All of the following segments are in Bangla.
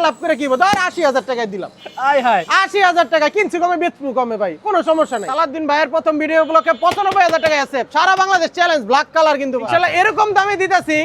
লাভ করে কি ধর ৮০,০০০ টাকায় দিলাম। ৮০,০০০ টাকা কিনছি কমে বেচবো কমে ভাই, কোনো সমস্যা নাই। সালাউদ্দিন ভাইয়ের প্রথম ভিডিও গুলোকে ৯৫,০০০ টাকা আছে, সারা বাংলাদেশ চ্যালেঞ্জ, ব্ল্যাক কালার কিন্তু ইনশাআল্লাহ এরকম দামে দিতেছি,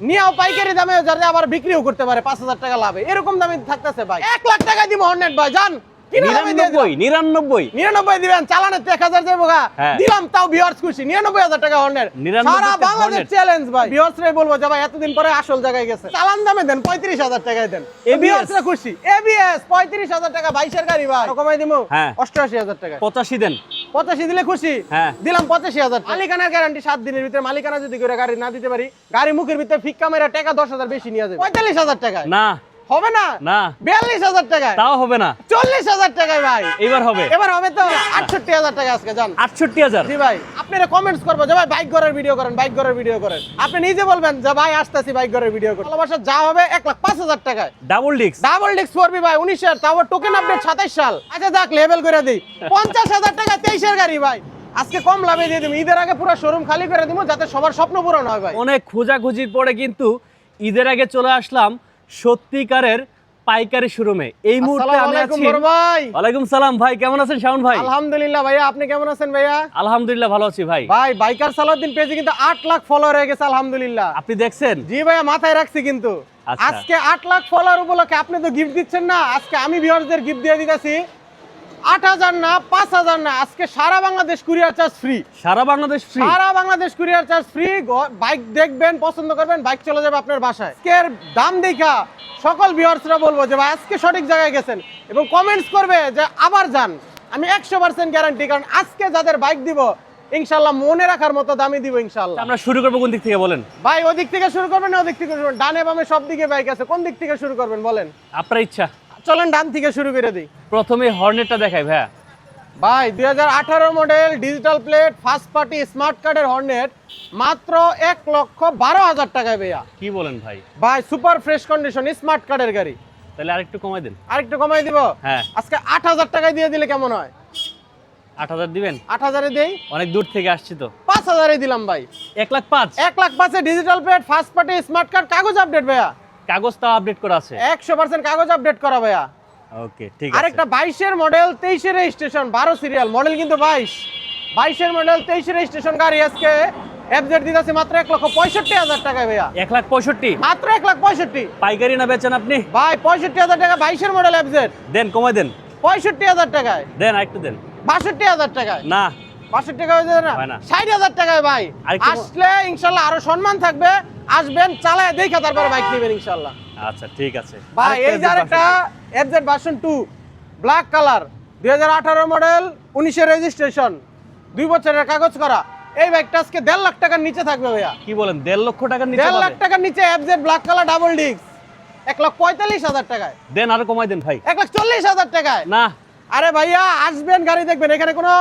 নিয়েও পাইকারি দামে যাতে আবার বিক্রিও করতে পারে ৫,০০০ টাকা লাভে, এরকম দামে থাকতেছে ভাই। ১,০০,০০০ টাকা দিব হর্নেট ভাই, জান 99 দিবেন, চালানের ১,০০০ যাবো গা দিলাম, তাও ভিউয়ার্স খুশি। ৯৯,০০০ টাকা হর্নেট, সারা বাংলাদেশ চ্যালেঞ্জ ভাই। ভিউয়ার্সরাই বলবো যে ভাই এতদিন পরে আসল জায়গায় গেছে, চালান দামে দেন ৩৫,০০০ টাকায় দেন, ভিউয়ার্সরা খুশি। এবিএস ৩৫,০০০ টাকা ২২ এর গাড়ি ভাই, কমাই দিমু ৮৮,০০০ টাকা। ৮৫ দেন, ৮৫ দিলে খুশি, দিলাম ৮৫,০০০। মালিকানার গ্যারান্টি 7 দিনের ভিতরে, মালিকানা যদি করে গাড়ি না দিতে পারি, গাড়ি মুখের ভিতরে ফিক্কা মেরা টাকা ১০,০০০ বেশি নিয়ে যাবে। ৪৫,০০০ টাকায় না হবে না, না ৪২,০০০ টাকায় তাও হবে না, ৪০,০০০ টাকায় ভাই এবার হবে, এবার হবে তো ৬৮,০০০ টাকা আজকে জান। ৬৮,০০০ জি ভাই, আপনারা কমেন্টস করবো যে ভাই বাইক ঘরের ভিডিও করেন, বাইক ঘরের ভিডিও করেন, আপনি নিজে বলবেন যে ভাই আসতেছি বাইক ঘরের ভিডিও করেন। ভালোবাসা যা হবে ১,০৫,০০০ টাকায় ডাবল ডিস্ক 4B ভাই 19 এর, তাও টোকেন আপডেট ২৭ সাল। আচ্ছা যাক লেভেল করে দিই, ৫০,০০০ টাকা ২৩ এর গাড়ি ভাই, আজকে কম লাভে দিয়ে দিব। ঈদের আগে পুরো শোরুম খালি করে দিব যাতে সবার স্বপ্ন পূরণ হয় ভাই। অনেক খোঁজাখুঁজির পরে কিন্তু ঈদের আগে চলে আসলাম সত্যিকারের পাইকারি শোরুমে। এই মুহূর্তে আমি আছি। ওয়ালাইকুম সালাম ভাই, কেমন আছেন শাওন ভাই? আলহামদুলিল্লাহ ভাইয়া, আপনি কেমন আছেন ভাইয়া? আলহামদুলিল্লাহ ভালো আছি ভাই। ভাই বাইকার সালাউদ্দিন পেজে কিন্তু ৮ লাখ ফলোয়ার হয়ে গেছে আলহামদুলিল্লাহ। আপনি দেখছেন? জি ভাইয়া, মাথায় রাখছি কিন্তু। আজকে ৮ লাখ ফলোয়ার উপলক্ষে আপনি তো গিফট দিচ্ছেন না, আজকে আমি ভিউয়ারদের গিফট দিয়ে দিতেছি ৮,০০০ না ৫,০০০ না, আজকে সারা বাংলাদেশ কুরিয়ার চার্জ ফ্রি। সারা বাংলাদেশ ফ্রি? সারা Bangladesh courier charge free. Bike দেখবেন, পছন্দ করবেন, বাইক চলে যাবে আপনার বাসায়। আজকের দাম দেখা সকল ভিউয়ার্সরা বলবো যে ভাই আজকে সঠিক জায়গায় গেছেন, এবং কমেন্টস করবে যে আবার যান। আমি ১০০% গ্যারান্টি, কারণ আজকে যাদের বাইক দিব ইনশাআল্লাহ মনে রাখার মতো দামি দিব ইনশাআল্লাহ। আমরা শুরু করব কোন দিক থেকে বলেন ভাই? ওই দিক থেকে শুরু করবেন না ওই দিক থেকে শুরু করবেন? ডানে বামে সব দিকে বাইক আছে, কোন দিক থেকে শুরু করবেন বলেন? আপনার ইচ্ছা। চলেন ডান থেকে শুরু করে দিই। প্রথমে হর্নেটটা দেখাই ভাইয়া। ভাই 2018 model, digital plate, first party smart কার্ডের হর্নেট, মাত্র ১,১২,০০০ টাকায় ভাইয়া। কি বলেন ভাই? ভাই সুপার ফ্রেশ কন্ডিশন স্মার্ট কার্ডের গাড়ি। তাহলে আরেকটু কমাই দেন। আরেকটু কমাই দিব? হ্যাঁ। আজকে ৮,০০০ টাকায় দিয়ে দিলে কেমন হয়? ৮,০০০ দিবেন? ৮,০০০ দেই। অনেক দূর থেকে আসছি তো। ৫,০০০ দিলাম ভাই। ১,০৫,০০০? ১,০৫,০০০ digital plate, first party smart card, কাগজ আপডেট ভাইয়া। কাগজটা আপডেট করা আছে? ১০০% কাগজ আপডেট করা ভাইয়া। ওকে ঠিক আছে। আরেকটা 22 এর মডেল, 23 এর রেজিস্ট্রেশন, 12 সিরিয়াল, মডেল কিন্তু 22 এর মডেল, 23 এর রেজিস্ট্রেশন গাড়ি আজকে এফজেড দিতেছে মাত্র ১,৬৫,০০০ টাকায় ভাইয়া। ১,৬৫,০০০? মাত্র ১,৬৫,০০০। পাইকারি না বেচেন আপনি? ভাই ৬৫,০০০ টাকা 22 এর মডেল এফজেড। দেন, কমাই দেন। ৬৫,০০০ টাকায় দেন, আরেকটু দেন। ৬২,০০০ টাকায় না। ৬২ টাকা হয়ে যাবে না? ৬০,০০০ টাকায় ভাই। আসলে ইনশাআল্লাহ আরো সম্মান থাকবে, আসবেন, চালায় দেখে তারপরে বাইক নেবেন ইনশাআল্লাহ। আচ্ছা ঠিক আছে ভাই। এই যে আরেকটা FZ version 2 black colour, 2018 model, 19 এর রেজিস্ট্রেশন, 2 বছরের কাগজ করা, এই বাইকটা আজকে ১.৫ লাখ টাকার নিচে থাকবে ভাইয়া। কি বলেন? ১.৫ লক্ষ টাকার নিচে? ১.৫ লাখ টাকার নিচে FZ black colour double disc, ১,৪৫,০০০ টাকায়। দেন, আরো কমাই দেন ভাই। ১,৪০,০০০ টাকায়। না। আরে ভাইয়া আসবেন, গাড়ি দেখবেন, এখানে কোনো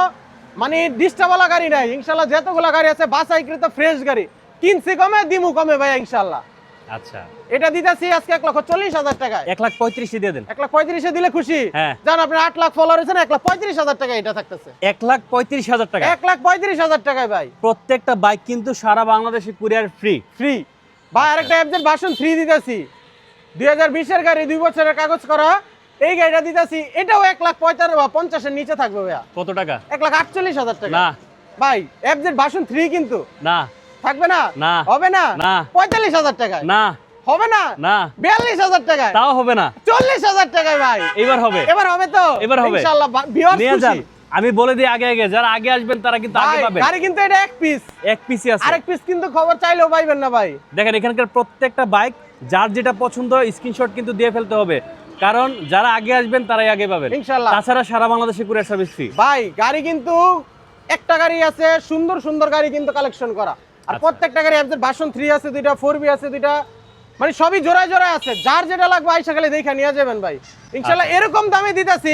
মানে ডিস্টার্বওয়ালা গাড়ি নাই ইনশাআল্লাহ। যতগুলো গাড়ি আছে বাছাইকৃত ফ্রেশ গাড়ি, কিনছি কমে দিমু কমে ভাইয়া ইনশাআল্লাহ। আচ্ছা, এটা দিতেছি আজকে ১,৪০,০০০ টাকায়। ১,৩৫,০০০ দিয়ে দেন। ১,৩৫,০০০ দিলে খুশি? হ্যাঁ। জান আপনি ৮ লাখ ফলোয়ার হয়েছেন, ১,৩৫,০০০ টাকা এটা থাকতেছে। ১,৩৫,০০০ টাকা? ১,৩৫,০০০ টাকায় ভাই। প্রত্যেকটা বাইক কিন্তু সারা বাংলাদেশে কুরিয়ার ফ্রি। ফ্রি ভাই। আরেকটা এফজেড ভার্সন 3 দিতেছি, 2020 এর গাড়ি, 2 বছরের কাগজ করা, এই গাড়িটা দিতেছি, এটাও ১,৫০,০০০ এর নিচে থাকবে ভাইয়া। কত টাকা? ১,৪৮,০০০ টাকা। না ভাই এফজেড ভার্সন 3 কিন্তু না থাকবে না? না। হবে না? না। ৪৫,০০০ টাকায়। না। হবে না? না। ৪২,০০০ টাকায়। তাও হবে না। ৪০,০০০ টাকায় ভাই। এবার হবে? এবার হবে তো? এবার হবে ইনশাআল্লাহ। ভিউয়ার্স নিয়ে যান। খুশি। আমি বলে দিই আগে আগে, যারা আগে আসবেন তারা কিন্তু আগে পাবেন। গাড়ি কিন্তু এটা এক পিস, এক পিসই আছে। আরেক পিস কিন্তু খবর চাইলেও পাইবেন না ভাই। দেখেন এখানকার প্রত্যেকটা বাইক যার যেটা পছন্দ স্ক্রিনশট কিন্তু দিয়ে ফেলতে হবে, কারণ যারা আগে আসবেন তারাই আগে পাবেন ইনশাআল্লাহ। তাছাড়া সারা বাংলাদেশে কুরিয়ার সার্ভিস ফ্রি। ভাই গাড়ি কিন্তু একটা গাড়ি আছে, সুন্দর সুন্দর গাড়ি কিন্তু কালেকশন করা, আর প্রত্যেকটা গাড়ি এফজেড ভার্সন 3 আছে, 2টা 4B আছে, 2টা মানে সবই জোড়ায় জোড়ায় আছে। যার যেটা লাগবে আইসা খালি দেখে নিয়ে যাবেন ভাই ইনশাআল্লাহ। এরকম দামে দিতেছি,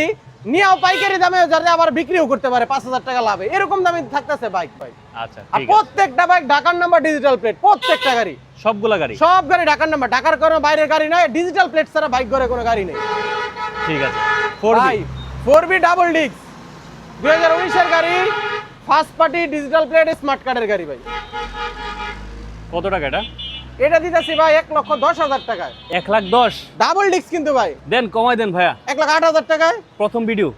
নিয়েও পাইকারি দামে যাতে আবার বিক্রিও করতে পারে ৫,০০০ টাকা লাভে, এরকম দামে থাকতেছে বাইক ভাই। আচ্ছা আর ঠিক আছে। প্রত্যেকটা বাইক ঢাকার নাম্বার, ডিজিটাল প্লেট, প্রত্যেকটা গাড়ি, সবগুলা গাড়ি, সব গাড়ি ঢাকার নাম্বার, ঢাকার কোনো বাইরের গাড়ি নাই, ডিজিটাল প্লেট ছাড়া বাইক ঘরে কোনো গাড়ি নেই। ঠিক আছে। 4B ডাবল ডিস্ক, 2019 এর গাড়ি, first party digital plate smart কার্ডের গাড়ি ভাই। কত টাকা এটা? এটা দিতেছি ভাই 1,10,000 টাকায়। 1,10,000 ডাবল ডিস্ক কিন্তু ভাই। দেন, কমাই দেন ভাইয়া। 1,08,000 টাকায় প্রথম ভিডিও।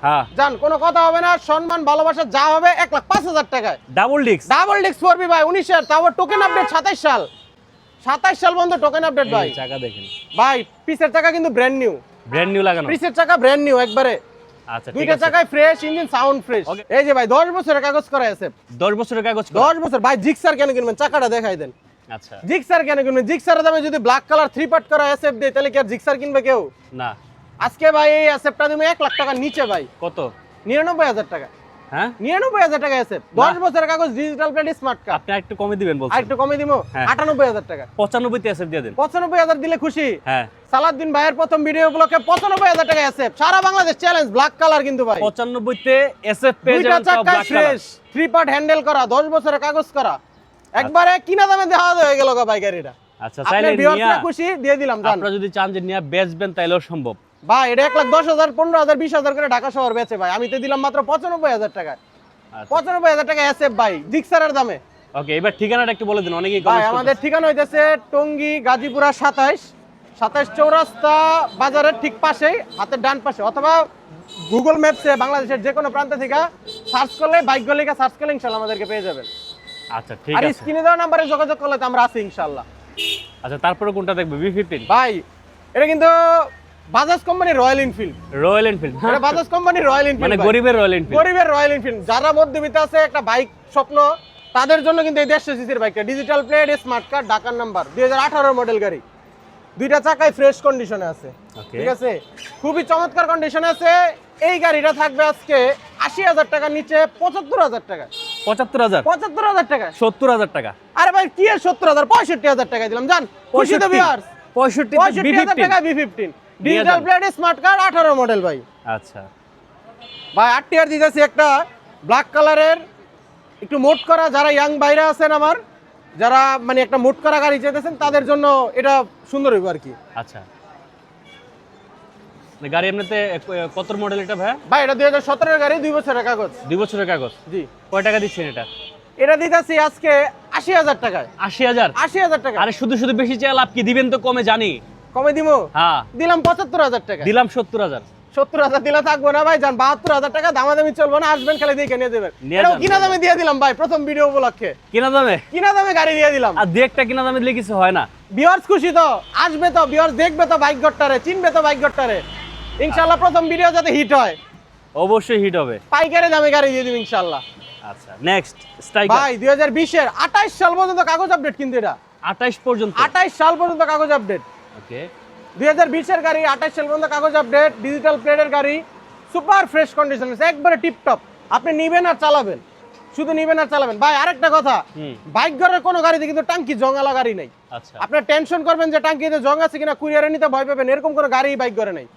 হ্যাঁ জান, কোনো কথা হবে না, সম্মান ভালোবাসা যা হবে 1,05,000 টাকায়। ডাবল ডিস্ক 4B ভাই 19 তাও টোকেন আপডেট 27 সাল বন্ধ টোকেন আপডেট ভাই। চাকা দেখেন ভাই, পিছের চাকা কিন্তু ব্র্যান্ড নিউ লাগানো, পিছের চাকা ব্র্যান্ড নিউ একবারে। আচ্ছা, দুইটা চাকায় ফ্রেশ, ইঞ্জিন সাউন্ড ফ্রেশ। এই যে ভাই 10 বছরের কাগজ করা আছে। 10 বছরের কাগজ। 10 বছর ভাই। জিক্সার কেন কিনবেন? চাকাটা দেখাই দেন। আচ্ছা, জিক্সার কেন কিনবেন? জিক্সারের দামে যদি ব্ল্যাক কালার 3 পার্ট করা এসএফ দেয় তাহলে কি আর জিক্সার কিনবে কেউ? না। আজকে ভাই এই এসএফটা তুমি 1 লাখ টাকার নিচে ভাই। কত? 99,000 টাকা। হ্যাঁ, 99,000 টাকা এসএফ। 10 বছরের কাগজ, ডিজিটাল প্লেট, স্মার্ট কার্ড। আপনি একটু কমে দিবেন বলছেন। আরেকটু কমে দিমু। 98,000 টাকা। 95 তে এসএফ দিয়ে দেন। 95,000 দিলে খুশি? হ্যাঁ। সালাউদ্দিন ভাইয়ের প্রথম ভিডিও উপলক্ষে 95,000 টাকা এসএফ। সারা বাংলাদেশ চ্যালেঞ্জ, ব্ল্যাক কালার কিন্তু ভাই। 95 তে এসএফ পেয়ে দুইটা যাবেন, তাও চাকায় black colour. Fresh, 3 part handle করা, 10 বছরের কাগজ করা। একবারে কিনা দামে দেওয়া হয়ে গেল ভাই গাড়িটা। আচ্ছা, চাইলে নিয়া খুশি দিয়ে দিলাম জান। আপনারা যদি চান যে নিয়া বেচবেন তাইলেও সম্ভব ভাই। এটা 1,10,000, 15,000, 20,000 করে ঢাকা শহর বেচে ভাই। আমি তো দিলাম মাত্র 95,000 টাকায়। 95,000 টাকা এসএফ ভাই, জিক্সারের দামে। ওকে, এবার ঠিকানাটা একটু বলে দিন, অনেকেই ভাই কমেন্ট করতেছে। আমাদের ঠিকানা হইতেছে টঙ্গী গাজীপুরা 27 চৌরাস্তা বাজারের ঠিক পাশেই, হাতের ডান পাশে, অথবা গুগল ম্যাপসে বাংলাদেশের যে কোনো প্রান্ত থেকে সার্চ করলে, বাইক গলিকা সার্চ করলে ইনশাআল্লাহ আমাদেরকে পেয়ে যাবেন। আচ্ছা, ঠিক আর আছে। স্ক্রিনে দেওয়া নম্বরে যোগাযোগ করলে তো আমরা আছি ইনশাআল্লাহ। আচ্ছা, তারপরে কোনটা দেখবে? V15 ভাই এটা কিন্তু Bajaj company royal Enfield. Royal Enfield, এটা বাজাজ কোম্পানি রয়্যাল এনফিল্ড, মানে গরিবের রয়্যাল এনফিল্ড। গরিবের রয়্যাল এনফিল্ড। যারা মধ্যবিত্ত আছে, একটা বাইক স্বপ্ন, তাদের জন্য কিন্তু এই 150 সিসির বাইকটা। ডিজিটাল প্লেট, স্মার্ট কার্ড, ঢাকার নাম্বার, 2018 মডেল গাড়ি। দুইটা চাকায় ফ্রেশ কন্ডিশনে আছে, ঠিক আছে, খুবই চমৎকার কন্ডিশনে আছে। এই গাড়িটা থাকবে আজকে 80,000 টাকার নিচে 75,000 টাকা। 75,000 টাকা, 70,000 টাকা। আরে ভাই কি আর 70,000, 65,000 টাকা দিলাম জান। খুশি তো ভিউয়ার্স? 65,000 টাকা V15, digital plate, smart card, 18 model ভাই। আচ্ছা ভাই 8 টিয়ার দিতেছি একটা ব্ল্যাক কালারের, একটু মোট করা। যারা ইয়াং ভাইরা আছেন আমার, যারা মানে একটা মোট করা গাড়ি চাইতেছেন, তাদের জন্য এটা সুন্দর হইব আর কি। আচ্ছা, গাড়ি এমনিতে কত মডেল এটা ভাই? ভাই এটা 2017 এর গাড়ি, 2 বছরের কাগজ। 2 বছরের কাগজ। জি। কয় টাকা দিচ্ছেন এটা? এটা দিতেছি আজকে 80,000 টাকায়। 80,000 টাকা। আরে শুধু শুধু বেশি চাই, লাভ কি? দিবেন তো কমে, জানি। কমে দিমু? হ্যাঁ, দিলাম 75,000 টাকা। দিলাম 70,000। 70,000 দিলে থাকবো না ভাই জান। 72,000 টাকা দামাদামি চলবো না, আসবেন খালি দেখে নিয়ে যাবেন। নিয়ে এটাও যান, কিনা দামে দিয়ে দিলাম ভাই, প্রথম ভিডিও উপলক্ষে কিনা দামে গাড়ি দিয়ে দিলাম। আর দু একটা কিনা দামে দিলে কিছু হয় না। ভিউয়ার্স খুশি তো? আসবে তো ভিউয়ার্স, দেখবে তো বাইক গট্টারে, চিনবে তো বাইক গট্টারে। ইনশাআল্লাহ প্রথম ভিডিও যাতে হিট হয়। অবশ্যই হিট হবে। পাইকারি দামে গাড়ি দিয়ে দিব ইনশাআল্লাহ। আচ্ছা, নেক্সট স্ট্রাইকার। ভাই 2020 এর 28 সাল পর্যন্ত কাগজ আপডেট, কিন্তু এটা 28 পর্যন্ত। 28 সাল পর্যন্ত কাগজ আপডেট। ওকে, 2020 এর গাড়ি, 28 সাল পর্যন্ত কাগজ আপডেট, ডিজিটাল প্লেটের গাড়ি, সুপার ফ্রেশ কন্ডিশন আছে, একবারে টিপটপ। আপনি নিবেন আর চালাবেন, শুধু নিবেন আর চালাবেন। ভাই আরেকটা কথা, বাইক ঘরের কোনো গাড়িতে কিন্তু টাঙ্কি জঙ্গালা গাড়ি নাই। আচ্ছা, আপনি টেনশন করবেন যে টাঙ্কিতে জং আছে কিনা, কুরিয়ারে নিতে ভয় পাবেন, এরকম কোনো গাড়ি বাইক ঘরে নাই।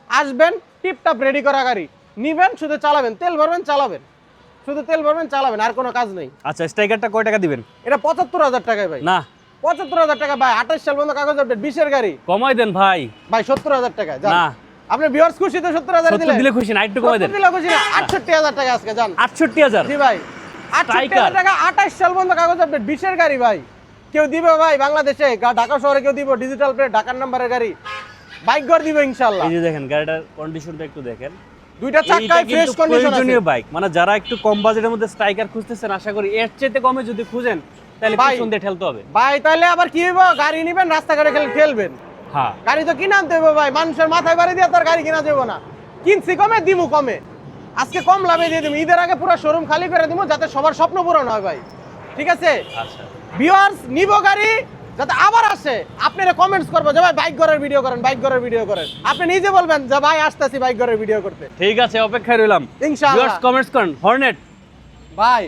আসবেন, টিপটপ রেডি করা গাড়ি নিবেন, শুধু চালাবেন, তেল ভরবেন, চালাবেন, শুধু তেল ভরবেন, চালাবেন, আর কোনো কাজ নেই। আচ্ছা, স্ট্রাইকারটা কয় টাকা দিবেন? এটা 75,000 টাকায় ভাই। না, 75,000 টাকা ভাই। 28 সাল পর্যন্ত কাগজ আপডেট, 20 এর গাড়ি। কমাই দেন ভাই। ভাই 70,000 টাকা জান। না, আপনি ভিউয়ার্স খুশি তো? 70,000 70 দিলে খুশি না, একটু কমাই দেন। 70 দিলে খুশি না? 68,000 টাকা আজকে জান। 68,000? জি ভাই, 68,000 টাকা। 28 সাল পর্যন্ত কাগজ আপডেট, 20 এর গাড়ি ভাই। কেউ দিবে ভাই বাংলাদেশে, ঢাকা শহরে কেউ দিব, ডিজিটাল প্লেট, ঢাকার নাম্বারের গাড়ি, বাইক ঘর দিবে ইনশাআল্লাহ। এই যে দেখেন গাড়িটার কন্ডিশনটা একটু দেখেন। দুইটা চাকায় ফ্রেশ কন্ডিশন আছে। বাইক, মানে যারা একটু কম বাজেটের মধ্যে স্ট্রাইকার খুঁজতেছেন, আশা করি এর চেয়ে কমে যদি খুঁজেন তাহলে পিছন দিয়ে ঠেলতে হবে ভাই। তাহলে আবার কি হইব? গাড়ি নিবেন, রাস্তাঘাটে ঠেলবেন। হ্যাঁ, গাড়ি তো কিনে আনতে হবে ভাই। মানুষের মাথায় বাড়ি দিয়ে তার গাড়ি কিনা যাবো না। কিনছি কমে, দিমু কমে। আজকে কম লাভে দিয়ে দিমু, ঈদের আগে পুরো শোরুম খালি করে দিমু, যাতে সবার স্বপ্ন পূরণ হয় ভাই। ঠিক আছে? আচ্ছা, ভিউয়ার্স নিব গাড়ি যাতে আবার আসে, আপনারা কমেন্টস করবো যে ভাই বাইক ঘরের ভিডিও করেন, বাইক ঘরের ভিডিও করেন। আপনি নিজে বলবেন যে ভাই আসতেছি বাইক ঘরের ভিডিও করতে। ঠিক আছে, অপেক্ষায় রইলাম ইনশাআল্লাহ। ভিউয়ার্স কমেন্টস করেন। হর্নেট ভাই,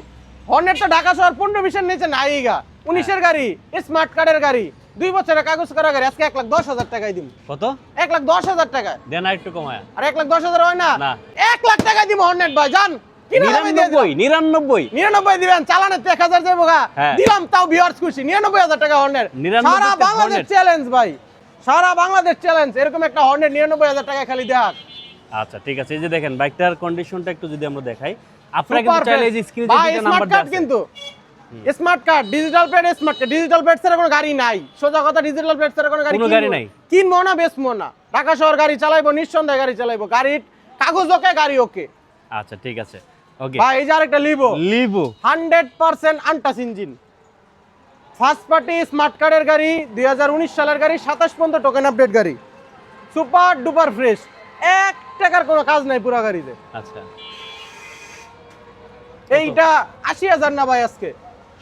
হর্নেট তো ঢাকা শহর 15-20 নিচে নাইগা। 19 এর গাড়ি, স্মার্ট কার্ডের গাড়ি, 2 বছরের কাগজ করা গাড়ি, আজকে 1,10,000 টাকায় দিমু। কত? 1,10,000 টাকা। দেন একটু কমায়া। আর 1,10,000 হয় না? না, 1 লাখ টাকায় দিমু হর্নেট ভাই জান। 99 দিবেন, চালানে 1000 যাবো গা। দিলাম তাও ভিউয়ার্স খুশি। 99,000 টাকা হর্নেট। সারা বাংলাদেশ চ্যালেঞ্জ ভাই, সারা বাংলাদেশ চ্যালেঞ্জ। এরকম একটা হর্নেট 99,000 টাকা খালি দেখ। আচ্ছা, ঠিক আছে। এই যে দেখেন বাইকটার কন্ডিশনটা একটু যদি আমরা দেখাই, আপনারা কিন্তু চাইলে এই যে স্ক্রিনে যে দুটো নাম্বার দেওয়া আছে, কিন্তু smart card, digital plate, smart card, digital plate ছাড়া কোনো গাড়ি নাই। সোজা কথা, ডিজিটাল প্লেট ছাড়া কোনো গাড়ি নাই। কিনবো না, বেচবো না। ঢাকা শহর গাড়ি চালাইবো, নিঃসন্দেহে গাড়ি চালাইবো। গাড়ির কাগজ ওকে, গাড়ি ওকে। আচ্ছা ঠিক আছে, ওকে। ভাই এই যে আরেকটা Livo 100% untouch engine, first party smart কার্ডের গাড়ি, 2019 সালের গাড়ি, 27 পর্যন্ত টোকেন আপডেট গাড়ি, সুপার ডুপার ফ্রেশ, 1 টাকার কোনো কাজ নাই পুরো গাড়িতে। আচ্ছা, এইটা 80,000 না ভাই, আজকে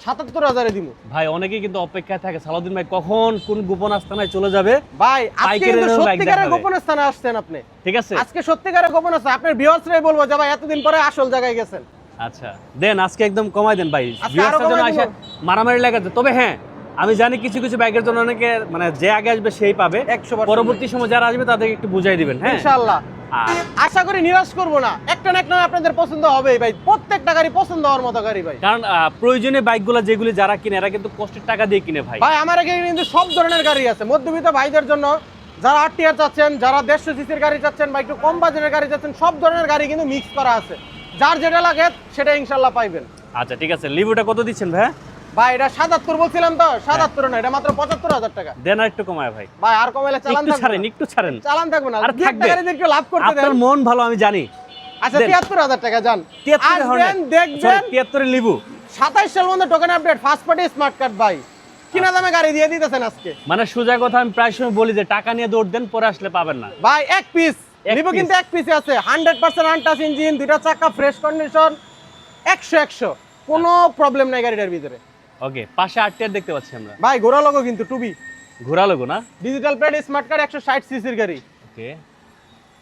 77,000-এ দিমু। ভাই অনেকেই কিন্তু অপেক্ষায় থাকে সালাউদ্দিন ভাই কখন কোন গোপন আস্তানায় চলে যাবে। ভাই আজকে পাইকারি কিন্তু রেটের বাইক সত্যিকারের দেখাবে। গোপন স্থানে আসছেন আপনি। ঠিক আছে, আজকে সত্যিকারের গোপন আছে। আপনার ভিউয়ার্সরাই বলবো যে ভাই এতদিন পরে আসল জায়গায় গেছেন। আচ্ছা দেন, আজকে একদম কমাই দেন ভাই, আজকে আরো ভিউয়ার্সের জন্য কমাই আসে দিব। মারামারি লাগাতে। তবে হ্যাঁ, আমি জানি কিছু কিছু বাইকের জন্য অনেকে মানে যে আগে আসবে সেই পাবে, 100% পরবর্তী সময় যারা আসবে তাদেরকে একটু বুঝাই দিবেন। হ্যাঁ ইনশাআল্লাহ আর আশা করি নিরাশ করবো না। একটা না একটা আপনাদের পছন্দ হবেই ভাই, প্রত্যেকটা গাড়ি পছন্দ হওয়ার মতো গাড়ি ভাই। কারণ প্রয়োজনীয় বাইকগুলো যেগুলি যারা কিনে এরা কিন্তু কষ্টের টাকা দিয়ে কিনে ভাই। ভাই আমার এখানে কিন্তু সব ধরনের গাড়ি আছে। মধ্যবিত্ত ভাইদের জন্য, যারা আরটিআর চাচ্ছেন, যারা 150 সিসির গাড়ি চাচ্ছেন বা একটু কম বাজেটের গাড়ি চাচ্ছেন, সব ধরনের গাড়ি কিন্তু মিক্স করা আছে। যার যেটা লাগে সেটা ইনশাআল্লাহ পাইবেন। আচ্ছা ঠিক আছে, লিভোটা কত দিচ্ছেন ভাই? ভাই এটা 77 বলছিলাম তো, 77 না, এটা মাত্র 75,000 টাকা। দেন আর একটু কমায় ভাই। ভাই আর কমাইলে চালান একটু থাকবে ছাড়েন, না। একটু ছাড়েন। চালান থাকবে না, আর দুই একটা থাকবে। গাড়িতে একটু লাভ করতে দেন। আপনার মন ভালো আমি জানি। আচ্ছা দেন। 73,000 টাকা যান। 73 আসবেন, দেখবেন। 73 লিভো 27 সাল মধ্যে token update, first party smart card ভাই। কিনা দামে গাড়ি দিয়ে দিতেছেন আজকে। মানে সোজা কথা আমি প্রায় সময় বলি যে টাকা নিয়ে দৌড় দেন, পরে আসলে পাবেন না। ভাই এক পিস এক লিভো piece। কিন্তু এক পিসে আছে, 100% আনটাচ ইঞ্জিন, দুইটা চাকা ফ্রেশ কন্ডিশন, 100 কোনো প্রবলেম নাই গাড়িটার ভিতরে। ওকে, পাশে আরটিআর দেখতে পাচ্ছি আমরা। ভাই ঘোড়া লোগো কিন্তু টুবি, ঘোরা লোগো না? ডিজিটাল প্লেট, স্মার্ট কার্ড, 160 সিসির গাড়ি। ওকে,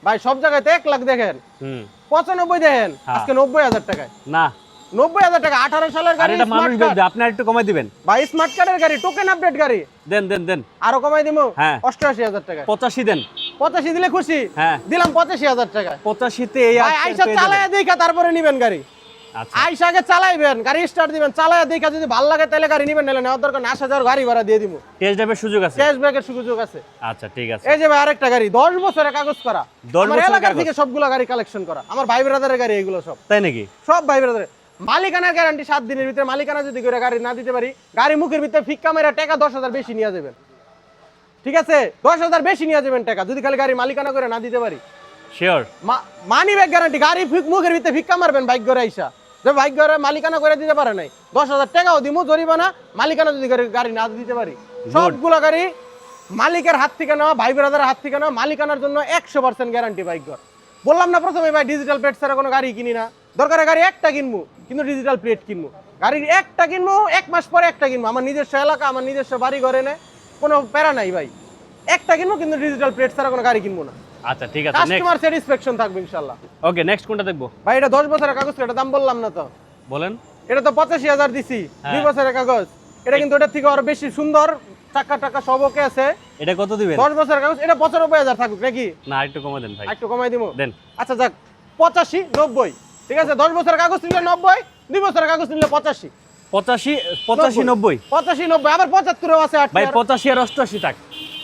ভাই সব জায়গাতে 1 লাখ দেখেন, হুম 95 দেখেন, হ্যাঁ। আজকে 90,000 টাকায়। না, 90,000 টাকা, 18 সালের আর গাড়ি, এটা মানুষ স্মার্ট কার্ড। বলবে, আপনি আর একটু কমাই দিবেন। ভাই স্মার্ট কার্ডের গাড়ি, টোকেন আপডেট গাড়ি, দেন দেন দেন, আরো কমাই দিমু। হ্যাঁ। 88,000 টাকা। 85 দেন। 85 দিলে খুশি? হ্যাঁ। দিলাম 85,000 টাকা। 85 তে এই ভাই আইসা চালায়া দেখা তারপরে নিবেন গাড়ি। আচ্ছা আইসা আগে চালাইবেন, গাড়ি স্টার্ট দিবেন, চালায়া দেখা যদি ভালো লাগে তাহলে গাড়ি নিবেন, নাহলে নেওয়ার দরকার না। 80,000 গাড়ি ভাড়া দিয়ে দিমু, টেস্ট ড্রাইভের সুযোগ আছে। ক্যাশব্যাকের সুযোগ আছে। আচ্ছা ঠিক আছে, এই যে ভাই আরেকটা গাড়ি, 10 বছরের কাগজ করা, 10 আমার বছরের এলাকার কাগজ। থেকে সবগুলো গাড়ি কালেকশন করা, আমার ভাই ব্রাদারের গাড়ি এগুলো সব। তাই নাকি? সব ভাই ব্রাদারের। মালিকানার গ্যারান্টি 7 দিনের ভিতরে। মালিকানা যদি করে গাড়ি না দিতে পারি, গাড়ি মুখের ভিতরে ফিক্কা মেরা টাকা 10,000 বেশি নিয়ে যাবেন। ঠিক আছে, 10,000 বেশি নিয়ে যাবেন টাকা যদি খালি গাড়ি মালিকানা করে না দিতে পারি। শিওর। Money bag guarantee. গাড়ি মুখের ভিতরে ফিক্কা মারবেন বাইক করে আইসা, যে বাইক করে মালিকানা করে দিতে পারে নাই, 10,000 টাকাও দিমু জরিমানা, মালিকানা যদি গাড়ি না দিতে পারি। সবগুলো গাড়ি মালিকের হাত থেকে নেওয়া, ভাই ব্রাদারের হাত থেকে নেওয়া, মালিকানার জন্য 100% গ্যারান্টি বাইক ঘর। বললাম না প্রথমে ভাই, ডিজিটাল প্লেট ছাড়া কোনো গাড়ি কিনি না। দরকারে গাড়ি একটা কিনবো, কিন্তু ডিজিটাল প্লেট কিনবো। গাড়ির একটা কিনবো, 1 মাস পরে একটা কিনবো। আমার নিজস্ব এলাকা, আমার নিজস্ব বাড়ি ঘরে নেই, কোনো প্যারা নাই ভাই। একটা কিনবো, কিন্তু ডিজিটাল প্লেট ছাড়া কোনো গাড়ি কিনবো না। আচ্ছা ঠিক আছে, নেক্সট। কাস্টমার স্যাটিসফ্যাকশন থাকবে ইনশাআল্লাহ। ওকে, নেক্সট কোনটা দেখবো ভাই এটা 10 বছরের কাগজ, এটা দাম বললাম না তো? বলেন। এটা তো 85,000 দিছি, 2 বছরের কাগজ। এটা কিন্তু এটার থেকে আরো বেশি সুন্দর, চাকা টাকা সব ওকে আছে। এটা কত দিবেন? 10 বছরের কাগজ, এটা 95,000 থাকুক নাকি? না, একটু কমাই দেন ভাই। একটু কমাই দিমু। দেন। আচ্ছা যাক, 85, 90। ঠিক আছে, 10 বছরের কাগজ নিলে 90, 2 বছরের কাগজ নিলে 85। 85 85 90 85, 90, আবার 75 আছে। ভাই 85 আর 88 থাক।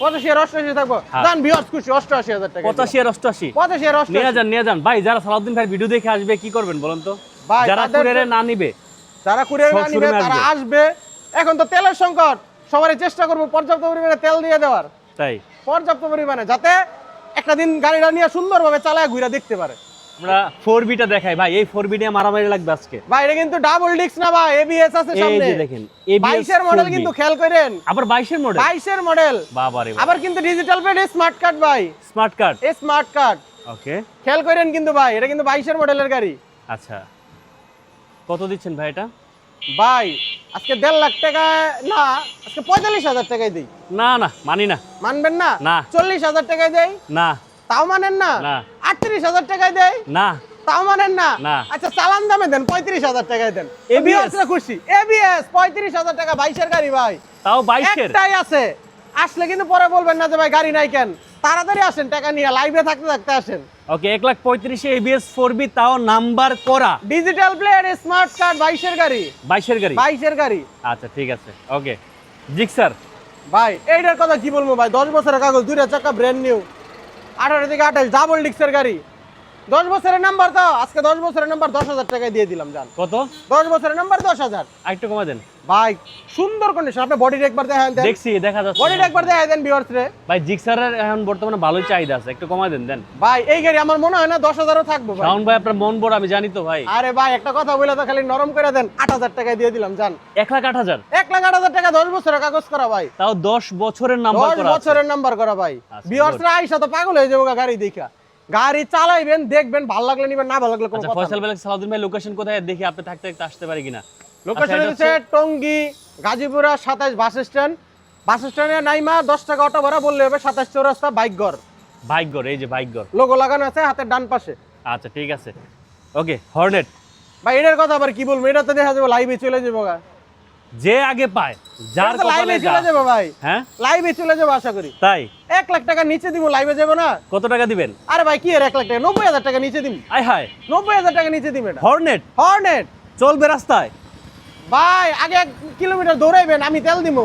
85 আর 88 থাকবো। হ্যাঁ। জান ভিউয়ার্স খুশি, 88,000 টাকা। 85 আর 88 85 আর 88। নিয়ে যান ভাই। যারা সালাউদ্দিন ভাই ভিডিও দেখে আসবে কি করবেন বলেন তো? ভাই, যারা তাদের কুরিয়ারে না নিবে, যারা কুরিয়ার সব না নিবে শোরুমে তারা আসবে। আসবে। এখন তো তেলের সংকট, সবারই চেষ্টা করবো পর্যাপ্ত পরিমাণে তেল দিয়ে দেওয়ার, তাই পর্যাপ্ত পরিমাণে, যাতে একটা দিন গাড়িটা নিয়ে সুন্দরভাবে চালায় ঘুরে দেখতে পারে। আমরা 4Bটা দেখাই ভাই। এই 4B নিয়ে মারামারি লাগবে আজকে ভাই এটা কিন্তু ডাবল ডিস্ক না ভাই, এবিএস আছে এই সামনে। যে দেখেন, ABS 22 এর মডেল 4B কিন্তু খেয়াল করেন, আবার 22 এর মডেল। 22 এর মডেল। বাবারে বাবা, আবার কিন্তু ডিজিটাল প্লেট, স্মার্ট কার্ড ভাই, smart card. Smart card. Okay, খেয়াল করেন কিন্তু ভাই, এটা কিন্তু 22 এর মডেলের গাড়ি। আচ্ছা কত দিচ্ছেন ভাই এটা? ভাই আজকে 1.5 লাখ টাকা না, আজকে 45,000 টাকায় দেই। না না, মানি না। মানবেন না? না। 40,000 টাকায় দেই, না তাও মানেন না? না। 38,000 টাকায় দেই, না। তাও মানেন না? না। আচ্ছা চালান দামে দেন, 35,000 টাকায় দেন। ABS এবিএস রে খুশি। এবিএস 35,000 টাকা, 22 এর গাড়ি ভাই। তাও 22 এর। একটাই আছে। আসলে কিন্তু পরে বলবেন না যে ভাই গাড়ি নাই কেন। তাড়াতাড়ি আসেন, টাকা নিয়ে লাইভে থাকতে থাকতে আসেন। ওকে, 1,35,000 এ ABS 4B, তাও নাম্বার করা, ডিজিটাল প্লেট, স্মার্ট কার্ড, 22 এর গাড়ি। 22 এর গাড়ি। 22 এর গাড়ি। আচ্ছা ঠিক আছে, ওকে। জিক্সার ভাই এইটার কথা কি বলবো ভাই, 10 বছরের কাগজ, 2 চাকা ব্র্যান্ড নিউ, 18 থেকে 28, ডাবল ডিস্কের গাড়ি। 10 বছরের নাম্বার তো আজকে 10 বছরের নাম্বার 10,000 টাকায় দিয়ে দিলাম জান। কত? 10 বছরের নাম্বার 10,000। আরেকটু কমা দেন ভাই সুন্দর কন্ডিশন, আপনি বডিটা একবার দেখান দেন। দেখছি দেখা যাচ্ছে। বডিটা একবার দেখাই দেন ভিউয়ার্স রে। ভাই জিক্সারের এখন বর্তমানে ভালোই চাহিদা আছে, একটু কমাই দেন দেন। ভাই এই গাড়ি আমার মনে হয় না 10,000ও থাকবে ভাই। শাওন ভাই আপনার মন বড়, আমি জানি তো ভাই। আরে ভাই একটা কথা বলে তো খালি নরম করে দেন, 8,000 টাকায় দিয়ে দিলাম জান। 1,08,000, 1,08,000 টাকা 10 বছরের কাগজ করা ভাই। তাও 10 বছরের নাম্বার 10 করা আছে। বছরের নাম্বার করা ভাই। আচ্ছা, ভিউয়ার্সরা আইসা তো পাগল হয়ে যাবো গাড়ি দেখা। গাড়ি চালাইবেন, দেখবেন, ভালো লাগলে নিবেন, না ভালো লাগলে কোনো আচ্ছা কথা ফয়সাল না। ভাই, সালাউদ্দিন ভাই লোকেশন কোথায় দেখি আপনি থাকতে থাকতে আসতে পারি কিনা? লোকেশন এটা হচ্ছে টঙ্গী গাজীপুরা 27 বাস স্ট্যান্ড। বাস স্ট্যান্ডে নাইমা 10 টাকা অটো ভাড়া বললে হবে, 27 চৌরাস্তা বাইকঘর। বাইকঘর, এই যে বাইকঘর। লোগো লাগানো আছে হাতের ডান পাশে। আচ্ছা ঠিক আছে, ওকে। হর্নেট ভাই এটার কথা আবার কি বলবো, এটা তো দেখা যাবে লাইভে চলে যাবো গা। যে আগে পায়, যার এটা তো লাইভে কপালে যা। চলে যাবো ভাই, হ্যাঁ লাইভে চলে যাবো আশা করি। তাই 1 লাখ টাকা নিচে দিব, লাইভে যাবো না। কত টাকা দিবেন? আরে ভাই কি এর 1 লাখ টাকা, 90,000 টাকা নিচে দিম। আয় হায়, 90,000 টাকা নিচে দিম এটা। হর্নেট হর্নেট চলবে রাস্তায়? ভাই আগে 1 কিলোমিটার দৌড়াইবেন, আমি তেল দিব।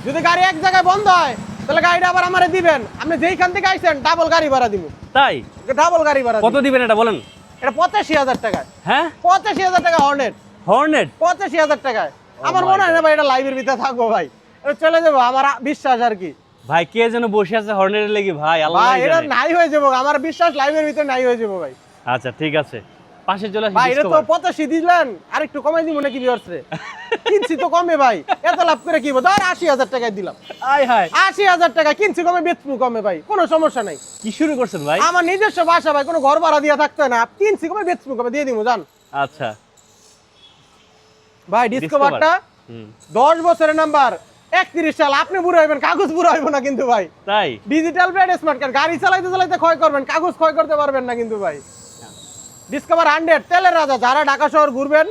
যদি গাড়ি এক জায়গায় বন্ধ হয় তাহলে গাড়িটা আবার আমারে দিবেন। আপনি যেইখান থেকে আইছেন ডাবল গাড়ি ভাড়া দিব। তাই ডাবল গাড়ি ভাড়া কত দিবেন এটা বলেন? এটা 85,000 টাকা। হ্যাঁ 85,000 টাকা হর্নেট, হর্নেট 85,000 টাকায়। আমার my মনে হয় না ভাই এটা লাইভের ভিতরে থাকবো ভাই, এটা চলে যাবো আমার বিশ্বাস আর কি। ভাই কে যেন বসে আছে হর্নেটের লেগে ভাই, আল্লাহ ভাই এটা জানে। নাই হয়ে যাবো, আমার বিশ্বাস লাইভের ভিতরে নাই হয়ে যাবো ভাই। আচ্ছা ঠিক আছে, পাশে চলে আসি। ভাই এটা তো ডিসকভার। 85 দিলেন, আর একটু কমাই দিব নাকি ভিউয়ার্স রে? কিনছি তো কমে ভাই, এত লাভ করে কি ধর 80,000 টাকায় দিলাম। আয় হায়, 80,000 টাকা কিনছি কমে, বেচবো কমে ভাই, কোনো সমস্যা নাই। কি শুরু করছেন ভাই? আমার নিজস্ব বাসা ভাই, কোনো ঘর ভাড়া দিয়া থাকতে হয় না। কিনছি কমে, বেচবো কমে, দিয়ে দিব জান। আচ্ছা ভাই ডিসকভারটা হুম 10 বছরের নাম্বার, 31 সাল। আপনি বুড়ো হইবেন, কাগজ বুড়ো হইব না কিন্তু ভাই। তাই ডিজিটাল প্লেট স্মার্ট কার্ড, গাড়ি চালাইতে চালাইতে ক্ষয় করবেন, কাগজ ক্ষয় করতে পারবেন না কিন্তু ভাই। ডিসকভার 100 তেলের রাজা। যারা ঢাকা শহর ঘুরবেন,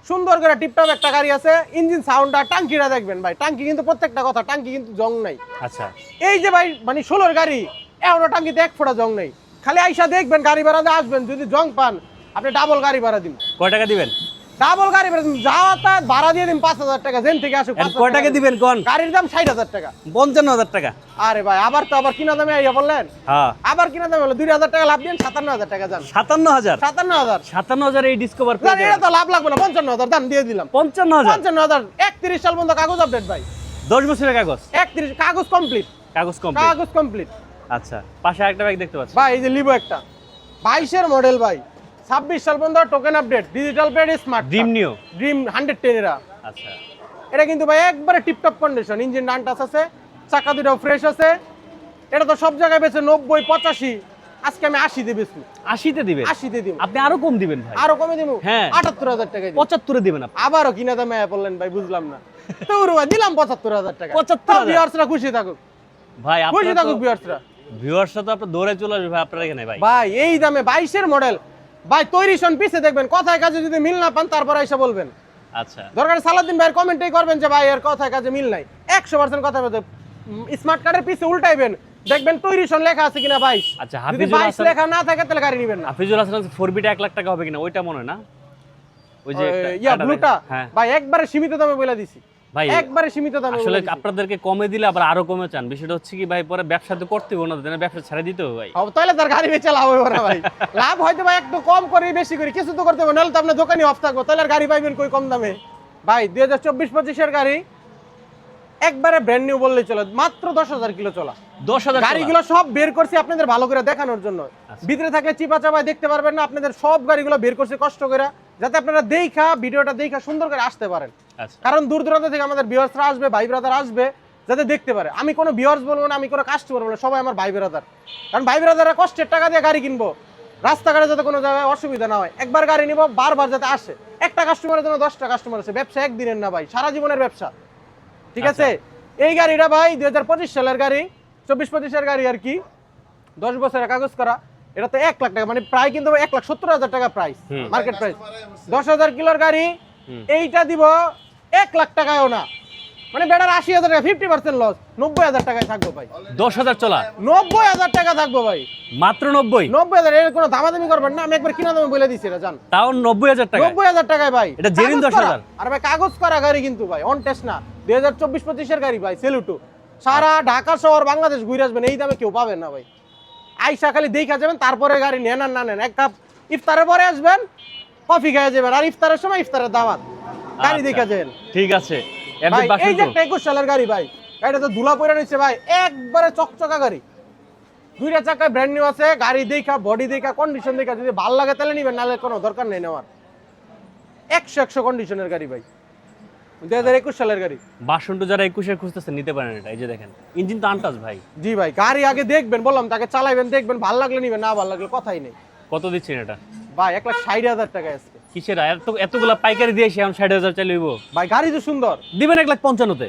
সুন্দর করে টিপটপ একটা গাড়ি আছে। ইঞ্জিন সাউন্ডটা, টাঙ্কিটা দেখবেন ভাই, টাঙ্কি কিন্তু প্রত্যেকটা কথা, টাঙ্কি কিন্তু জং নাই। আচ্ছা এই যে ভাই মানে 16 গাড়ি, এখনো টাঙ্কিতে 1 ফোঁটা জং নেই। খালি আইসা দেখবেন, গাড়ি ভাড়া দিয়ে আসবেন, যদি জং পান আপনি ডাবল গাড়ি ভাড়া দিন। কয় টাকা দিবেন? ডাবল গাড়ি ভাড়া দিন, যাওয়া তা ভাড়া দিয়ে দিন 5,000 টাকা, যেন থেকে আসুক। এখন কয় টাকা দিবেন কোন? গাড়ির দাম 60,000 টাকা। 55,000 টাকা। আরে ভাই আবার তো আবার কিনা দামে আইয়া বললেন। হ্যাঁ আবার কিনা দামে হলো 2,000 টাকা লাভ দিন, 57,000 টাকা যান। 57,000, 57,000 57,000 এই ডিসকভার জান, এটা তো লাভ লাগবে না। 55,000 দাম দিয়ে দিলাম। 55,000, 55,000 31 সাল পর্যন্ত কাগজ আপডেট ভাই। 10 বছরের কাগজ, 31 কাগজ কমপ্লিট, কাগজ কমপ্লিট। কাগজ কমপ্লিট। আচ্ছা পাশে আরেকটা বাইক দেখতে পাচ্ছি। ভাই এই যে লিভো একটা 22 এর মডেল ভাই, 26 সাল পর্যন্ত token update, digital plate smart dream নিও। ড্রিম 110 এরা। আচ্ছা এটা কিন্তু ভাই একবারে টিপটপ কন্ডিশন, ইঞ্জিন ডান টাচ আছে, চাকা দুটো ফ্রেশ আছে। এটা তো সব জায়গায় বেচে 90 85, আজকে আমি 80 দিয়ে বেচবো। 80 তে দিবেন? 80 দিয়ে দিব। আপনি আরো কম দিবেন ভাই। আরো কমে দিব। হ্যাঁ। 78,000 টাকা দিব। 75 এ দিবেন আপনি। আবারও কিনা দামে বললেন ভাই, বুঝলাম না। তো দিলাম 75,000 টাকা। 75,000 ভিউয়ার্সরা খুশি থাকুক, ভাই খুশি আপনারা থাকুক ভিউয়ার্সরা। ভিউয়ার্সরা তো আপনার দৌড়ে চলে আসবে ভাই, আপনারা এখানে ভাই। ভাই এই দামে 22 এর মডেল ভাই, তৈরি সন পিছে দেখবেন, কথায় কাজে যদি মিল না পান তারপর এসে বলবেন। আচ্ছা দরকার সালাউদ্দিন ভাইয়ের কমেন্টেই করবেন যে ভাই এর কথায় কাজে মিল নাই। 100% কথা বলতে স্মার্ট কার্ডের পিছে উল্টাইবেন, দেখবেন তৈরি সন লেখা আছে কিনা 22। আচ্ছা যদি হাফিজুল 22 হাসান, লেখা না থাকে তাহলে গাড়ি নেবেন না। হাফিজুল হাসান 4বিটা 1 লাখ টাকা হবে কিনা ওইটা মনে হয় না? ওই যে ইয়া একটা ব্লুটা হ্যাঁ ভাই একবারে সীমিত দামে বলে দিছি ভাই, একবারে সীমিত দামে আসলে আপনাদেরকে কমে দিলে আবার আরো কমে চান। বিষয়টা হচ্ছে কি ভাই, পরে ব্যবসা তো করতে হবে না, ব্যবসা ছেড়ে দিতে হবে ভাই। তাহলে তার গাড়ি বেচে লাভ হবে না ভাই। লাভ হয়তো ভাই একটু কম করে বেশি করে কিছু তো করতে হবে, নাহলে তো আপনার দোকানে অফ থাকবো, তাহলে আর গাড়ি পাইবেন কই কম দামে ভাই। 2024-25 এর গাড়ি একবারে ব্র্যান্ড নিউ বললেই চলে, মাত্র 10,000 কিলো চলা। 10,000 গাড়িগুলো সব বের করছি আপনাদের ভালো করে দেখানোর জন্য। আচ্ছা। ভিতরে থাকলে চিপা চাপায় দেখতে পারবেন না, আপনাদের সব গাড়িগুলো বের করছি কষ্ট করে, যাতে আপনারা দেখা ভিডিওটা দেখা সুন্দর করে আসতে পারেন। আচ্ছা কারণ দূর দূরান্ত থেকে আমাদের ভিউয়ার্সরা আসবে, ভাই ব্রাদার আসবে, যাতে দেখতে পারে। আমি কোনো ভিউয়ার্স বলবো না, আমি কোনো কাস্টমার বলবো না, সবাই আমার ভাই ব্রাদার। কারণ ভাই ব্রাদাররা কষ্টের টাকা দিয়ে গাড়ি কিনবো, রাস্তাঘাটে যাতে কোনো জায়গায় অসুবিধা না হয়। একবার গাড়ি নিব, বারবার যাতে আসে। একটা কাস্টমারের জন্য 10টা কাস্টমার আছে। ব্যবসা একদিনের না ভাই, সারা জীবনের ব্যবসা, ঠিক আছে? এই গাড়িটা ভাই 2025 সালের গাড়ি, 24-25 এর গাড়ি আর কি, 10 বছরের কাগজ করা। এটা তো 1 লাখ টাকা, মানে প্রায় কিন্তু 1,70,000 টাকা প্রাইস, মার্কেট প্রাইস। 10,000 কিলোর গাড়ি, এইটা দিব 1 লাখ টাকায়ও না, মানে বেটার 80,000 টাকা, 50% লস, 90,000 টাকায় থাকবো ভাই। 10,000 চলা, 90,000 টাকা থাকবো ভাই, মাত্র 90। 90,000 এর কোনো দামাদামি করবেন না, আমি একবার কিনা দামে বলে দিছি এটা জান। তাও 90,000 টাকা, 90,000 টাকায় ভাই। এটা জেনুইন 10,000। আর ভাই কাগজ করা গাড়ি কিন্তু ভাই, অন টেস্ট না, 2024-25 এর গাড়ি ভাই, সেলুটু। সারা ঢাকা শহর বাংলাদেশ ঘুরে আসবেন, এই দামে কেউ পাবেন না ভাই। আইসা খালি দেখা যাবেন, তারপরে গাড়ি নেন আর না নেন। এক কাপ ইফতারের পরে আসবেন, কফি খেয়ে যাবেন, আর ইফতারের সময় ইফতারের দাওয়াত, গাড়ি আচ্ছা, দেখে যাবেন। ঠিক আছে। ভাই, FZ এই যে 52 একটা 21 সালের গাড়ি ভাই, গাড়িটা তো ধুলা পড়ে রয়েছে ভাই, একবারে চকচকা গাড়ি, দুইটা চাকায় ব্র্যান্ড নিউ আছে, গাড়ি দেখা, বডি দেখা, কন্ডিশন দেখা, যদি ভালো লাগে তাহলে নিবেন, নাহলে কোনো দরকার নেই নেওয়ার। 100 কন্ডিশনের গাড়ি ভাই, 2021 সালের গাড়ি। 52 যারা 21 খুঁজতেছেন নিতে পারেন এটা। এই যে দেখেন, ইঞ্জিন তো আনটাচ ভাই। জি ভাই, গাড়ি আগে দেখবেন, বললাম তাকে চালাইবেন, দেখবেন, ভালো লাগলে নিবেন, না ভালো লাগলে কথাই নেই। কত দিচ্ছেন এটা ভাই 1,60,000 টাকা আজকে। কিসের এতগুলা পাইকারি দিয়েছি, এখন 60,000 চাইলে হইব? ভাই গাড়ি তো সুন্দর। দিবেন 1,55,000-তে।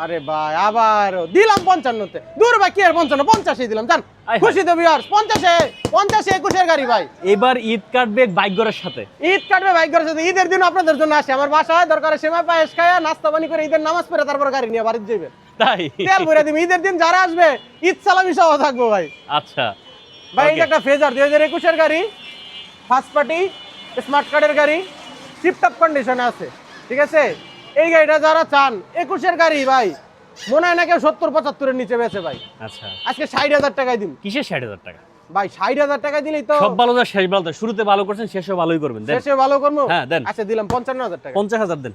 আরে ভাই আবার দিলাম 55-তে। দূর ভাই, কি আর 55, 50-এই দিলাম, জান আয় খুশি তো ভিউয়ার্স। 50 21 গাড়ি ভাই। এবার ঈদ কাটবে বাইকগড়ের সাথে। ঈদ কাটবে বাইক করে সাথে, ঈদের দিন আপনাদের জন্য আসে আমার বাসায়, দরকারে সেমাই পায়েস খায়া নাস্তা পানি করে ঈদের নামাজ পড়ে তারপর গাড়ি নিয়ে বাড়িতে যাবেন, তাই তেল ভরে দিবেন। ঈদের দিন যারা আসবে ঈদ সালামি সহ থাকবো ভাই। আচ্ছা ভাই এই যে Okay. একটা ফেজার 2021 এর গাড়ি, ফার্স্ট পার্টি স্মার্ট কার্ডের গাড়ি, টিপটপ কন্ডিশনে আছে, ঠিক আছে। এই গাড়িটা যারা চান, 21 এর গাড়ি ভাই, মনে হয় না কেউ 70-75 এর নিচে বেচে ভাই। আচ্ছা, আজকে 60,000 টাকায় দিন কিসের 60,000 টাকা? ভাই, 60,000 টাকা দিলেই তো সব ভালো যা শেষ ভালো, শুরুতে ভালো করছেন, শেষে ভালোই করবেন। দেন, শেষে ভালো করবো। হ্যাঁ, দেন। আচ্ছা দিলাম 55,000 টাকা। 50,000 দেন।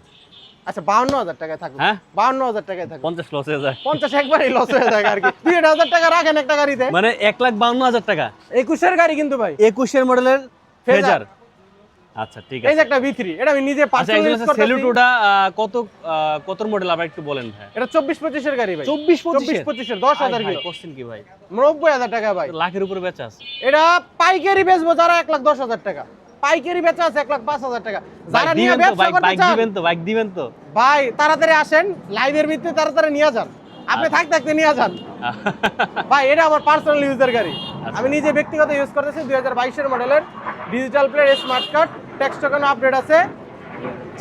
আচ্ছা 52,000 টাকায় থাকুক। হ্যাঁ? 52,000 টাকায় থাকুক। 50 লস হয়ে যায়। 50 একবারই লস হয়ে যায় আর কি। 2,000 টাকা রাখেন একটা গাড়িতে। মানে 1,52,000 টাকা 21 এর গাড়ি কিন্তু ভাই, 21 এর মডেলের ফেজার। ফেজার। আচ্ছা, ঠিক এই যে আছে। একটা V3, এটা আমি নিজে আচ্ছা, পার্সোনালি এগুলো ইউজ করতেছি। সেলুটোটা কত মডেল আবার একটু বলেন ভাই। এটা 24-25 এর গাড়ি ভাই। 24-25 এর 10,000 কিলো, কোশ্চেন কি ভাই? 90,000 টাকা ভাই। লাখের উপরে বেচা আছে। এটা পাইকারি বেচবো যারা 1,10,000 টাকা, পাইকারি বেচা আছে 1,05,000 টাকা। যারা নিয়ে দিবেন তো ব্যবসা করতে বাইক চান দিবেন তো, বাইক দিবেন তো। ভাই তাড়াতাড়ি আসেন, লাইভের ভিত্তিতে তাড়াতাড়ি নিয়ে যান, আপনি থাকতে থাকতে নিয়ে যান ভাই। এটা আমার পার্সোনাল ইউজের গাড়ি, আমি নিজে ব্যক্তিগত ইউজ করতেছি। 2022 এর মডেলের digital plate, smart card, tax token update আছে।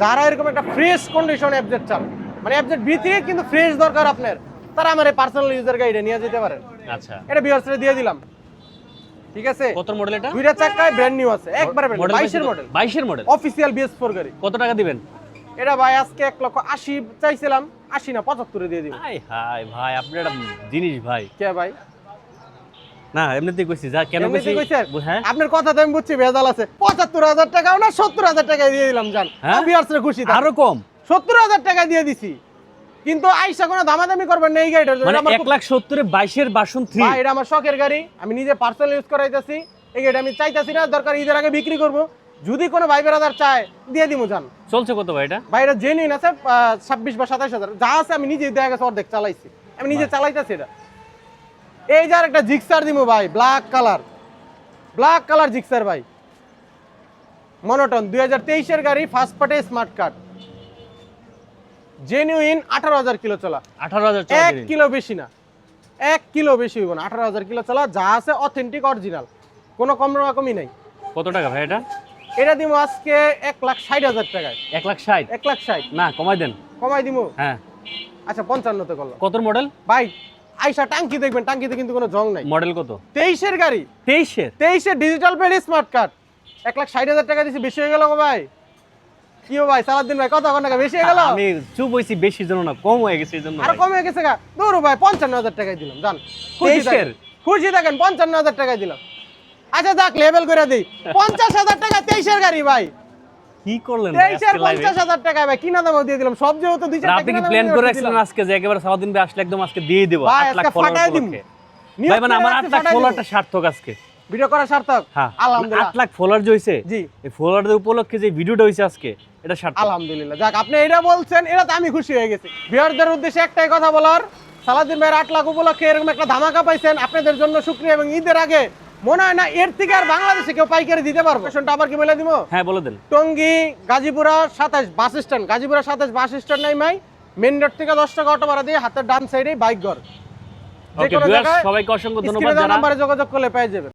যারা এরকম একটা ফ্রেশ কন্ডিশন FZ চান, মানে FZ V3 কিন্তু ফ্রেশ দরকার আপনার, তারা আমার এই পার্সোনাল ইউজের গাড়িটা নিয়ে যেতে পারেন। আচ্ছা, এটা ভিউয়ার্সরে দিয়ে দিলাম, ঠিক আছে। কত মডেল এটা? দুইটা চাকায় ব্র্যান্ড নিউ আছে, একবারে ব্র্যান্ড, 22 এর মডেল, 22 এর মডেল, অফিশিয়াল BS4 গাড়ি। কত টাকা দিবেন? এটা ভাই আজকে 1,80,000 চাইছিলাম, 80 না 75 দিয়ে দিব। হাই হাই ভাই, আপনি একটা জিনিস ভাই। কে ভাই? না এমনিতেই কইছি, যা কেন কইছি। এমনিতে কইছেন? হ্যাঁ, আপনার কথা তো আমি বুঝছি ভেজাল আছে। 75,000 টাকাও না 70,000 টাকা দিয়ে দিলাম, জান হ্যাঁ? ভিউয়ার্সরে খুশি থাক। আরো কম 70,000 টাকা দিয়ে দিছি, কিন্তু আইসা কোনো দামাদামি করবেন না এই গাড়িটার জন্য। মানে এটা আমার খুব- 1,70,000 22 এর ভার্সন 3। ভাই এটা আমার শখের গাড়ি, আমি নিজে পার্সোনাল ইউজ করাইতেছি। এই গাড়িটা আমি চাইতাছি না, দরকার ঈদের আগে বিক্রি করব, যদি কোনো ভাই বেরাদার চায় দিয়ে দিমু, জান। চলছে কত ভাই এটা? ভাই এটা জেনুইন আছে 26 বা 27,000, যা আছে আমি নিজে দেখা গেছে অর্ধেক চালাইছি, আমি নিজে চালাইতেছি এটা। এই যার একটা জিক্সার দিমু ভাই, ব্ল্যাক কালার জিক্সার ভাই, মনোটন 2023 এর গাড়ি, first party smart card, genuine, 18,000 kilo চলা। 18,000 1 কিলো বেশি না, 1 কিলো বেশি হইব না, 18,000 কিলো চলা, যা আছে অথেন্টিক অরিজিনাল, কোনো কম রকমই নাই। কত টাকা ভাই এটা? এটা দিমু আজকে 1,60,000 টাকায়। 1,60,000 1,60,000 না কমাই দেন। কমাই দিমু। হ্যাঁ, আচ্ছা 55-তে করলাম। কত মডেল? ভাই আইসা টাঙ্কি দেখবেন, টাঙ্কিতে কিন্তু কোনো জং নাই। মডেল কত? 23 এর গাড়ি, 23 এর 23 এর ডিজিটাল প্লেট স্মার্ট কার্ড, 1,60,000 টাকা দিছি, বেশি হয়ে গেল গো ভাই। কি হো ভাই সালাউদ্দিন ভাই, কত টাকা বেশি হয়ে গেল? আমি চুপ হইছি, বেশি জন্য না, কম হয়ে গেছে এইজন্য আর ভাই। কমে গেছে গা, দূর ভাই 55,000 টাকায় দিলাম, জান খুশি 23 থাকেন, এর? খুশি থাকেন, 55,000 টাকায় দিলাম। আচ্ছা যাক লেভেল করে দেই, 50,000 টাকা 23 এর গাড়ি ভাই, কি করলেন ভাই 23 এর আজকে লাইভে? 50,000 টাকায় ভাই কিনা দামও দিয়ে দিলাম, সব যেহেতু দুই চারটা আপনি কি কিনা দামও প্ল্যান দিয়ে করে দিলাম। রাখছিলেন আজকে যে একেবারে সারাদিন ভাই আসলে একদম আজকে দিয়ে দেব ভাই 8 লাখ আজকে ফলোয়ার ফাটায় দিমু। উপলক্ষে? নিয়ত ভাই মানে করে আমার রাখছি, 8 লাখ ফাটায় দিমু। ফলোয়ারটা সার্থক আজকে। ভিডিও করা সার্থক, হ্যাঁ, আলহামদুলিল্লাহ। 8 লাখ ফলোয়ার যে হইছে, জি এই ফলোয়ারদের উপলক্ষে যে ভিডিওটা হইছে আজকে, এটা সার্থক। আলহামদুলিল্লাহ। যাক আপনি এটা বলছেন, এটা তো আমি খুশি হয়ে গেছি। ভিউয়ারদের উদ্দেশ্যে একটাই কথা বলার, সালাউদ্দিন ভাইয়ের 8 লাখ উপলক্ষে এরকম একটা ধামাকা পাইছেন, আপনাদের জন্য শুকরিয়া। এবং ঈদের আগে মনে হয় না এর থেকে আর বাংলাদেশে কেউ পাইকারি দিতে পারবো। লোকেশনটা আবার কি বলে দিব? হ্যাঁ বলে দেন। Tongi Gazipura 27 bus stand, Gazipura 27 bus stand নাই মাই, মেইন রোড থেকে 10 টাকা অটো ভাড়া দিয়ে হাতের ডান সাইডে বাইক ঘর। ওকে ভিউয়ার্স, সবাইকে অসংখ্য ধন্যবাদ। স্ক্রিনে দেওয়া যারা নাম্বারে যোগাযোগ করলে পেয়ে যাবেন।